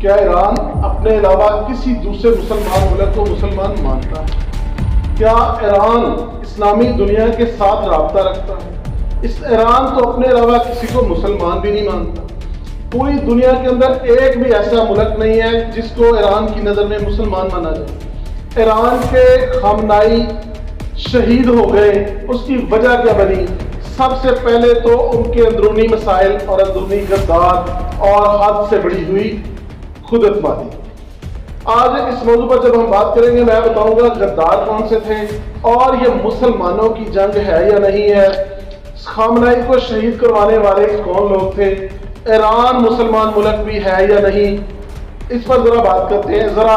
کیا ایران اپنے علاوہ کسی دوسرے مسلمان ملک کو مسلمان مانتا ہے؟ کیا ایران اسلامی دنیا کے ساتھ رابطہ رکھتا ہے؟ ایران تو اپنے علاوہ کسی کو مسلمان بھی نہیں مانتا. پوری دنیا کے اندر ایک بھی ایسا ملک نہیں ہے جس کو ایران کی نظر میں مسلمان مانا جائے. ایران کے خامنائی شہید ہو گئے، اس کی وجہ کیا بنی؟ سب سے پہلے تو ان کے اندرونی مسائل اور اندرونی غدار اور حد سے بڑی ہوئی خود اعتمادی. آج اس موضوع پر جب ہم بات کریں گے میں بتاؤں گا غدار کون سے تھے اور یہ مسلمانوں کی جنگ ہے یا نہیں ہے، خامنائی کو شہید کروانے والے کون لوگ تھے، ایران مسلمان ملک بھی ہے یا نہیں، اس پر ذرا بات کرتے ہیں. ذرا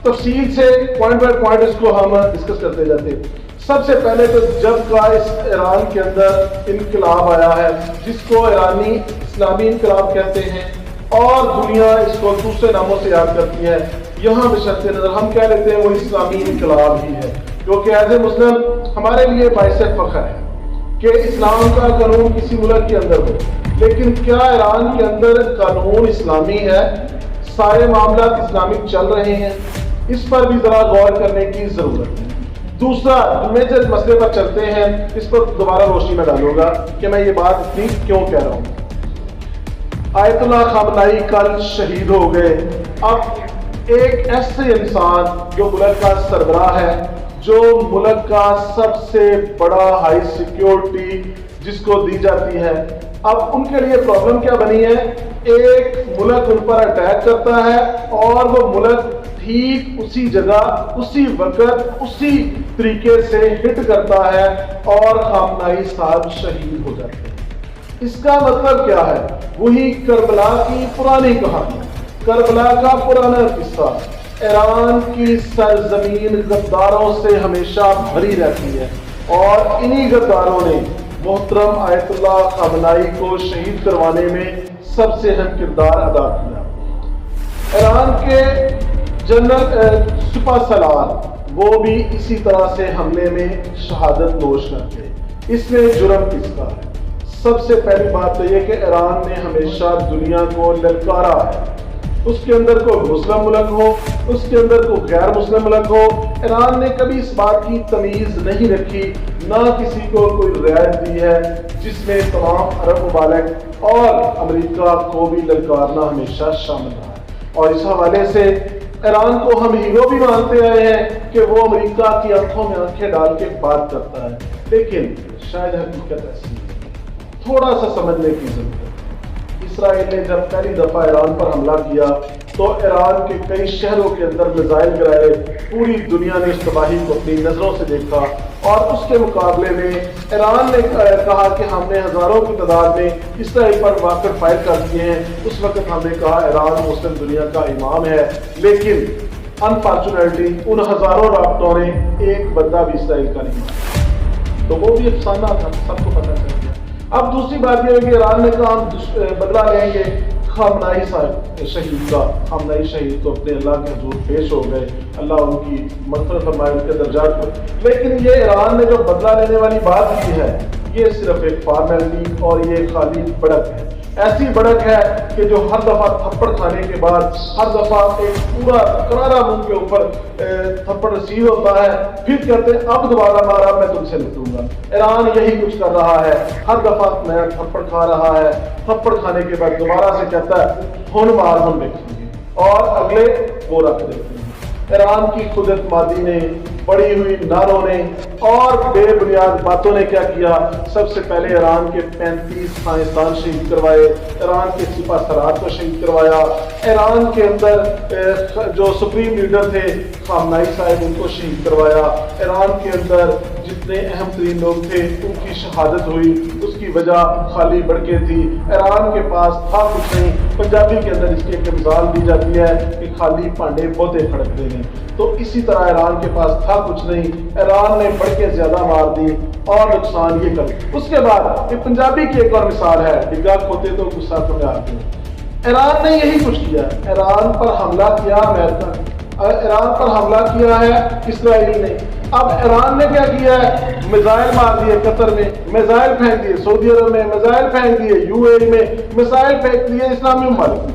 تفصیل سے پوائنٹ بائی پوائنٹ اس کو ہم ڈسکس کرتے جاتے ہیں. سب سے پہلے تو جب کا اس ایران کے اندر انقلاب آیا ہے جس کو ایرانی اسلامی انقلاب کہتے ہیں اور دنیا اس کو دوسرے ناموں سے یاد کرتی ہے، یہاں بشرط نظر ہم کہہ لیتے ہیں وہ اسلامی انقلاب ہی ہے، کیونکہ ایز اے مسلم ہمارے لیے باعث فخر ہے کہ اسلام کا قانون کسی ملک کے اندر ہو. لیکن کیا ایران کے اندر قانون اسلامی ہے؟ سارے معاملات اسلامک چل رہے ہیں؟ اس پر بھی ذرا غور کرنے کی ضرورت ہے. دوسرا میجر مسئلے پر چلتے ہیں، اس پر دوبارہ روشنی میں ڈالوں گا کہ میں یہ بات اتنی کیوں کہہ رہا ہوں. آیت اللہ خامنائی کل شہید ہو گئے. اب ایک ایسے انسان جو ملک کا سربراہ ہے، جو ملک کا سب سے بڑا ہائی سیکیورٹی جس کو دی جاتی ہے، اب ان کے لیے پرابلم کیا بنی ہے؟ ایک ملک ان پر اٹیک کرتا ہے اور وہ ملک ٹھیک اسی جگہ اسی وقت اسی طریقے سے ہٹ کرتا ہے اور خامنائی صاحب شہید ہو جاتے ہیں. اس کا مطلب کیا ہے؟ وہی کربلا کی پرانی کہانی، کربلا کا پرانا قصہ. ایران کی سرزمین غداروں سے ہمیشہ بھری رہتی ہے اور انہی غداروں نے محترم آیت اللہ خامنائی کو شہید کروانے میں سب سے اہم کردار ادا کیا. ایران کے جنرل سپہ سالار وہ بھی اسی طرح سے حملے میں شہادت نوش کرتے. اس میں جرم کس کا ہے؟ سب سے پہلی بات تو یہ کہ ایران نے ہمیشہ دنیا کو للکارا ہے. اس کے اندر کوئی مسلم ملک ہو، اس کے اندر کوئی غیر مسلم ملک ہو، ایران نے کبھی اس بات کی تمیز نہیں رکھی، نہ کسی کو کوئی رعایت دی ہے، جس میں تمام عرب ممالک اور امریکہ کو بھی للکارنا ہمیشہ شامل رہا. اور اس حوالے سے ایران کو ہم ہیرو بھی مانتے آئے ہیں کہ وہ امریکہ کی آنکھوں میں آنکھیں ڈال کے بات کرتا ہے، لیکن شاید حقیقت ایسی ہے. تھوڑا سا سمجھنے کی ضرورت ہے. اسرائیل نے جب پہلی دفعہ ایران پر حملہ کیا تو ایران کے کئی شہروں کے اندر میزائل گرائے، پوری دنیا نے اس تباہی کو اپنی نظروں سے دیکھا اور اس کے مقابلے میں ایران نے کہا کہ ہم نے ہزاروں کی تعداد میں اسرائیل پر واقع فائر کر دیے ہیں. اس وقت ہم نے کہا ایران مسلم دنیا کا امام ہے، لیکن انفارچونیٹلی ان ہزاروں رابطوں نے ایک بندہ بھی اسرائیل کا نہیں مانا، تو وہ بھی افسانہ تھا، سب کو پتہ چل گیا. اب دوسری بات یہ ہے کہ ایران نے کہا ہم بدلہ لیں گے خامنائی صاحب شہید کا. خامنائی شہید تو اپنے اللہ کے حضور پیش ہو گئے، اللہ ان کی مغفرت فرمائے، ان کے درجات کو. لیکن یہ ایران نے جو بدلہ لینے والی بات کی ہے یہ صرف ایک فارمیلٹی اور یہ خالی بڑک ہے. ایسی بڑک ہے کہ جو ہر دفعہ تھپڑ کھانے کے بعد ہر دفعہ ایک پورا کرارا منہ کے اوپر تھپڑ رسید ہوتا ہے، پھر کہتے ہیں اب دوبارہ مارا میں تم سے لٹوں گا. ایران یہی کچھ کر رہا ہے، ہر دفعہ نیا تھپڑ کھا رہا ہے، تھپڑ کھانے کے بعد دوبارہ سے کہتا ہے ہن مار ہن دیکھیں گے، اور اگلے وہ رکھ دیتے ہیں. ایران کی خود اعتمادی نے، بڑی ہوئی نعروں نے اور بے بنیاد باتوں نے کیا کیا؟ سب سے پہلے ایران کے 35 سائنسدان شہید کروائے، ایران کے سپہ سالار کو شہید کروایا، ایران کے اندر جو سپریم لیڈر تھے خامنائی صاحب ان کو شہید کروایا. ایران کے اندر جتنے اہم ترین لوگ تھے ان کی شہادت ہوئی. اس کی وجہ خالی بڑکیں تھی. ایران کے پاس تھا کچھ نہیں. پنجابی کے اندر اس کی ایک مثال دی جاتی ہے کہ خالی پانڈے پودے کھڑکتے ہیں. تو اسی طرح ایران کے پاس تھا کچھ نہیں، ایران نے بڑکیں زیادہ مار دی اور نقصان یہ کر. اس کے بعد یہ پنجابی کی ایک اور مثال ہے، ڈگا کھوتے تو غصہ تو میں آتے ہیں. ایران نے یہی کچھ کیا. ایران پر حملہ کیا امریکہ، ایران پر حملہ کیا ہے اسرائیل نے. اب ایران نے کیا کیا ہے؟ میزائل مار دیے قطر میں، میزائل پھینک دیے سعودی عرب میں، میزائل پھینک دیے UAE میں، میزائل پھینک دیے اسلامی ممالک میں.